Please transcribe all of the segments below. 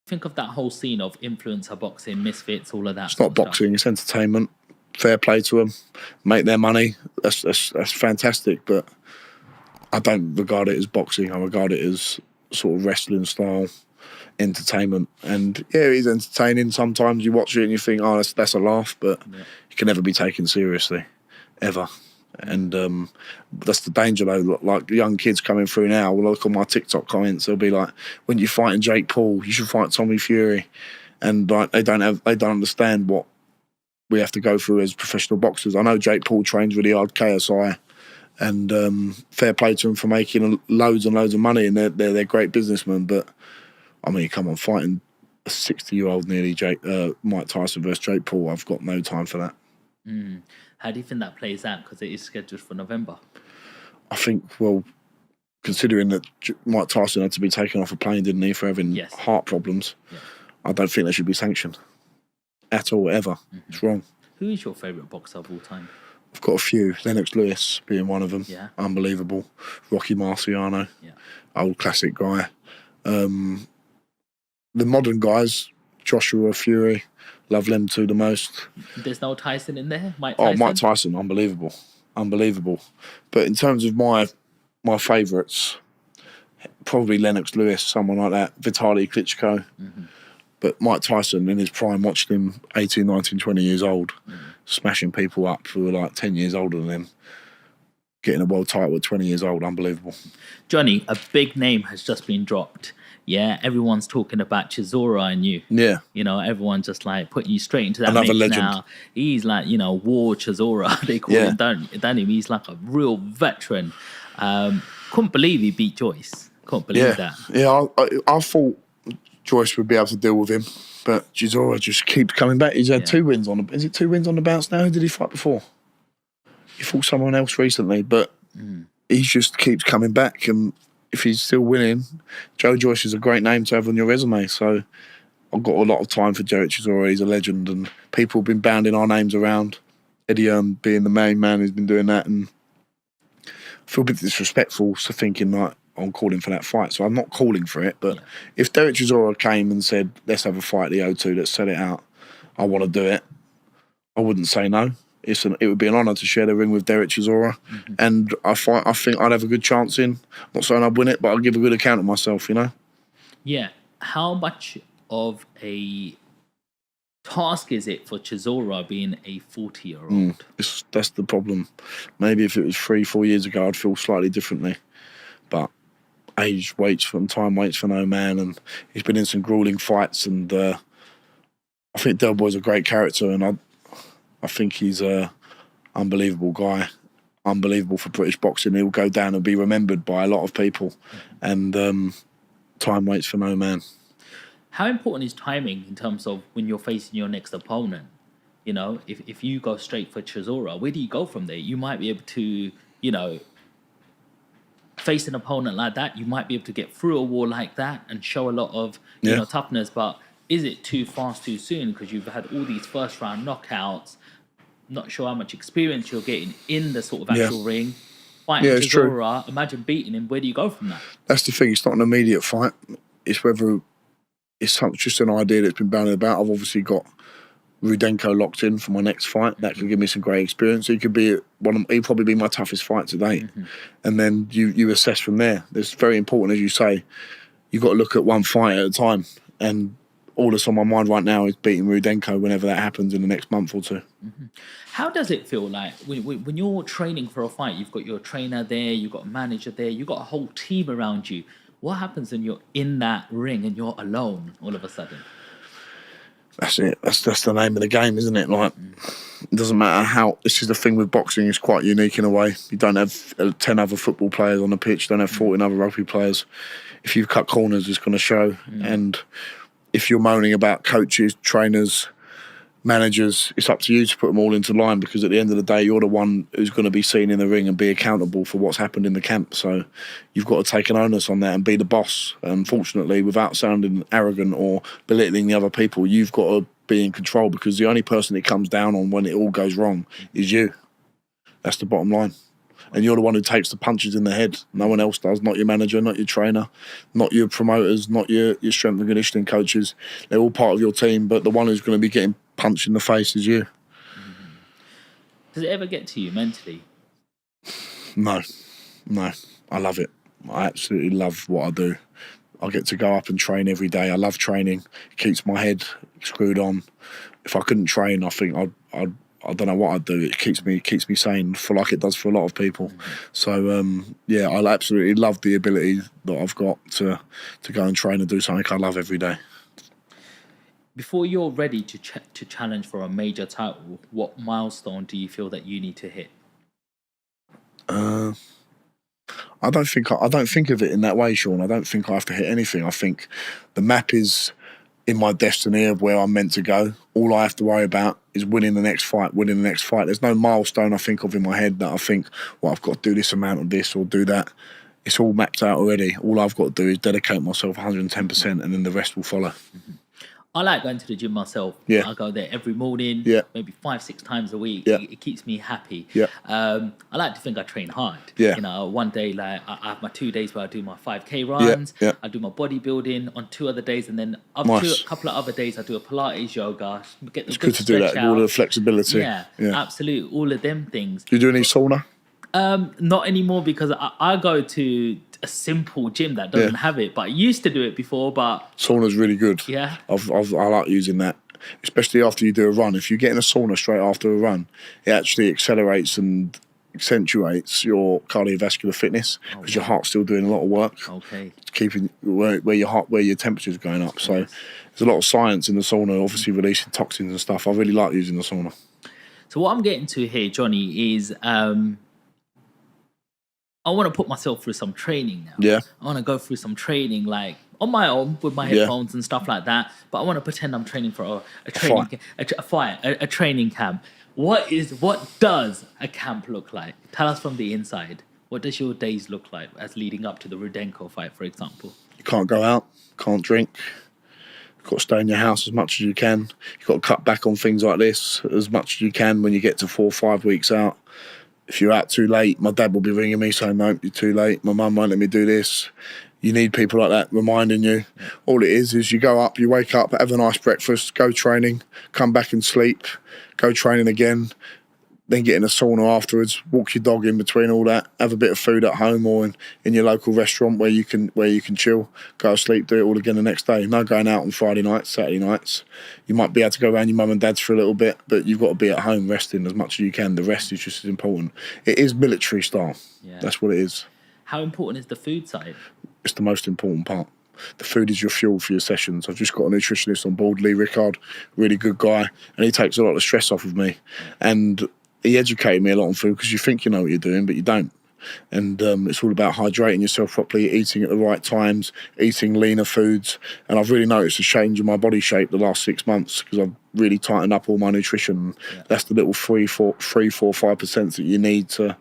Think of that whole scene of influencer boxing, misfits, all of that. It's not boxing, it's entertainment. Fair play to them. Make their money. That's fantastic, but I don't regard it as boxing. I regard it as sort of wrestling style entertainment. And yeah, it is entertaining. Sometimes you watch it and you think, oh, that's a laugh, but it can never be taken seriously, ever. And that's the danger, though. Like young kids coming through now, will look on my TikTok comments. They'll be like, "When you're fighting Jake Paul, you should fight Tommy Fury," and like they don't understand what we have to go through as professional boxers. I know Jake Paul trains really hard, KSI, and fair play to him for making loads and loads of money, and they're great businessmen. But I mean, come on, fighting a 60-year-old nearly Mike Tyson versus Jake Paul, I've got no time for that. How do you think that plays out? Because it is scheduled for November. I think, well, considering that Mike Tyson had to be taken off a plane, didn't he, for having heart problems, I don't think they should be sanctioned at all, ever. It's wrong. Who is your favourite boxer of all time? I've got a few. Lennox Lewis being one of them. Yeah. Unbelievable. Rocky Marciano. Yeah. Old classic guy. The modern guys, Joshua, Fury. Love them two the most. There's no Tyson in there? Mike Tyson? Oh, Mike Tyson, unbelievable. Unbelievable. But in terms of my favourites, probably Lennox Lewis, someone like that, Vitaly Klitschko. But Mike Tyson, in his prime, watched him 18, 19, 20 years old, smashing people up who were like 10 years older than him, getting a world title at 20 years old. Unbelievable. Johnny, a big name has just been dropped. Yeah, everyone's talking about Chisora and you. Yeah. You know, everyone's just like putting you straight into that Another mix legend. now. He's like, War Chisora, they call him, don't him? He's like a real veteran. Couldn't believe he beat Joyce. Couldn't believe that. Yeah, I thought Joyce would be able to deal with him, but Chisora just keeps coming back. He's had 2 wins on the... Is it 2 wins on the bounce now? Who did he fight before? He fought someone else recently, but he just keeps coming back, and if he's still winning, Joe Joyce is a great name to have on your resume. So I've got a lot of time for Joe Chisora. He's a legend, and people have been bounding our names around. Eddie being the main man who's been doing that, and I feel a bit disrespectful to thinking like I'm calling for that fight. So I'm not calling for it, but if Derek Chisora came and said, let's have a fight at the O2, let's set it out, I want to do it, I wouldn't say no. It would be an honour to share the ring with Derek Chisora, and I think I'd have a good chance in. I'm not saying I'd win it, but I'll give a good account of myself, Yeah. How much of a task is it for Chisora being a 40-year-old? That's the problem. Maybe if it was 3-4 years ago, I'd feel slightly differently. But age waits for time waits for no man, and he's been in some grueling fights, and I think Del Boy's a great character, and I think he's a unbelievable guy, unbelievable for British boxing. He'll go down and be remembered by a lot of people, and time waits for no man. How important is timing in terms of when you're facing your next opponent? You know, if you go straight for Chisora, where do you go from there? You might be able to, face an opponent like that. You might be able to get through a wall like that and show a lot of toughness, but is it too fast too soon because you've had all these first round knockouts? Not sure how much experience you're getting in the sort of actual ring. Fighting Chisora, imagine beating him. Where do you go from that? That's the thing. It's not an immediate fight. It's whether it's just an idea that's been bandied about. I've obviously got Rudenko locked in for my next fight. That could give me some great experience. He could be he'd probably be my toughest fight to date. And then you assess from there. It's very important, as you say. You've got to look at one fight at a time. And all that's on my mind right now is beating Rudenko whenever that happens in the next month or two. How does it feel like when you're training for a fight? You've got your trainer there, you've got a manager there, you've got a whole team around you. What happens when you're in that ring and you're alone all of a sudden? That's it. That's the name of the game, isn't it? Like, it doesn't matter how... This is the thing with boxing. It's quite unique in a way. You don't have 10 other football players on the pitch. You don't have 14 other rugby players. If you cut corners, it's going to show. And if you're moaning about coaches, trainers, managers, it's up to you to put them all into line, because at the end of the day, you're the one who's going to be seen in the ring and be accountable for what's happened in the camp. So you've got to take an onus on that and be the boss. Unfortunately, without sounding arrogant or belittling the other people, you've got to be in control, because the only person it comes down on when it all goes wrong is you. That's the bottom line. And you're the one who takes the punches in the head. No one else does. Not your manager, not your trainer, not your promoters, not your strength and conditioning coaches. They're all part of your team, but the one who's going to be getting punched in the face is you. Does it ever get to you mentally? No. I love it. I absolutely love what I do. I get to go up and train every day. I love training. It keeps my head screwed on. If I couldn't train, I think I don't know what I'd do. It keeps me sane, for like it does for a lot of people. So yeah, I absolutely love the ability that I've got to go and train and do something I love every day. Before you're ready to challenge for a major title, what milestone do you feel that you need to hit? I don't think of it in that way, Sean. I don't think I have to hit anything. I think the map is in my destiny of where I'm meant to go. All I have to worry about is winning the next fight. There's no milestone I think of in my head that I think, well, I've got to do this amount of this or do that. It's all mapped out already. All I've got to do is dedicate myself 110%, and then the rest will follow. I like going to the gym myself. Yeah. I go there every morning, maybe 5-6 times a week. Yeah. It keeps me happy. Yeah. I like to think I train hard. Yeah. You know, one day, like I have my 2 days where I do my 5K runs. Yeah. I do my bodybuilding on 2 other days, and then a couple of other days I do a Pilates, yoga. Get the It's good to do that. out. All the flexibility. Yeah, absolutely. All of them things. Do you do any sauna? Not anymore, because I go to a simple gym that doesn't have it, but I used to do it before. But sauna's really good. Yeah, I like using that, especially after you do a run. If you get in a sauna straight after a run, it actually accelerates and accentuates your cardiovascular fitness, because your heart's still doing a lot of work. Okay, Keeping where your temperature's going up. So there's a lot of science in the sauna, obviously releasing toxins and stuff. I really like using the sauna. So what I'm getting to here, Johnny, is I want to put myself through some training now. Yeah. I want to go through some training, like on my own with my headphones and stuff like that. But I want to pretend I'm training for a training camp. What does a camp look like? Tell us from the inside. What does your days look like as leading up to the Rudenko fight, for example? You can't go out, can't drink. You've got to stay in your house as much as you can. You've got to cut back on things like this as much as you can when you get to 4 or 5 weeks out. If you're out too late, my dad will be ringing me saying, no, you're too late. My mum won't let me do this. You need people like that reminding you. All it is you go up, you wake up, have a nice breakfast, go training, come back and sleep, go training again, then get in a sauna afterwards, walk your dog in between all that, have a bit of food at home or in your local restaurant where you can chill, go to sleep, do it all again the next day. No going out on Friday nights, Saturday nights. You might be able to go around your mum and dad's for a little bit, but you've got to be at home resting as much as you can. The rest is just as important. It is military style. Yeah. That's what it is. How important is the food side? It's the most important part. The food is your fuel for your sessions. I've just got a nutritionist on board, Lee Rickard, really good guy, and he takes a lot of stress off of me. And he educated me a lot on food, because you think you know what you're doing, but you don't. And it's all about hydrating yourself properly, eating at the right times, eating leaner foods. And I've really noticed a change in my body shape the last 6 months, because I've really tightened up all my nutrition. Yeah. That's the little 3-4-5% that you need to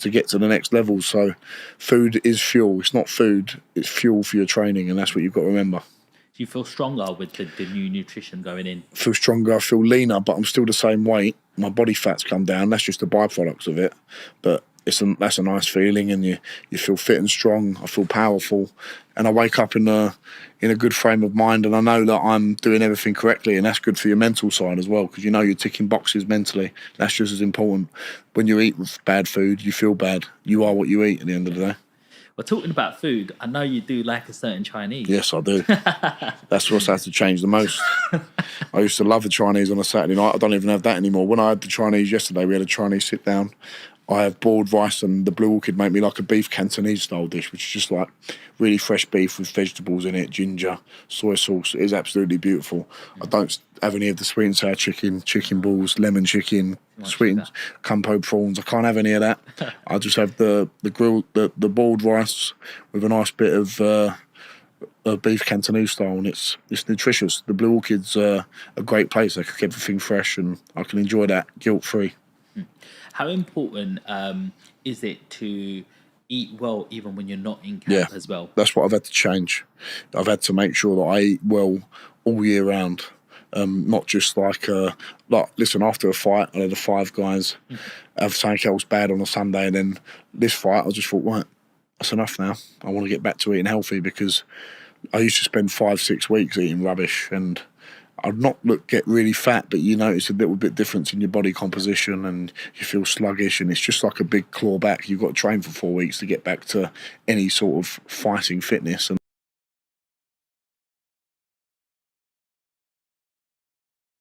get to the next level. So food is fuel. It's not food, it's fuel for your training, and that's what you've got to remember. Do you feel stronger with the new nutrition going in? I feel stronger, I feel leaner, but I'm still the same weight. My body fat's come down. That's just the byproducts of it. But that's a nice feeling, and you feel fit and strong. I feel powerful, and I wake up in a good frame of mind, and I know that I'm doing everything correctly, and that's good for your mental side as well, because you know you're ticking boxes mentally. That's just as important. When you eat bad food, you feel bad. You are what you eat at the end of the day. Well, talking about food, I know you do like a certain Chinese. Yes, I do. That's what's had to change the most. I used to love the Chinese on a Saturday night. I don't even have that anymore. When I had the Chinese yesterday, we had a Chinese sit down. I have boiled rice, and the Blue Orchid made me like a beef Cantonese style dish, which is just like really fresh beef with vegetables in it, ginger, soy sauce. It is absolutely beautiful. I don't have any of the sweet and sour chicken balls, lemon chicken, sweet and kumpo prawns. I can't have any of that. I just have the grilled, the boiled rice with a nice bit of beef Cantonese style, and it's nutritious. The Blue Orchid's a great place. They cook everything fresh, and I can enjoy that guilt-free. How important is it to eat well even when you're not in camp as well? That's what I've had to change. I've had to make sure that I eat well all year round. Not just like listen, after a fight, I had the 5 guys have something else bad on a Sunday, and then this fight, I just thought, right, that's enough now. I want to get back to eating healthy, because I used to spend 5-6 weeks eating rubbish, and I'd not get really fat, but you notice a little bit difference in your body composition, and you feel sluggish, and it's just like a big claw back. You've got to train for 4 weeks to get back to any sort of fighting fitness. And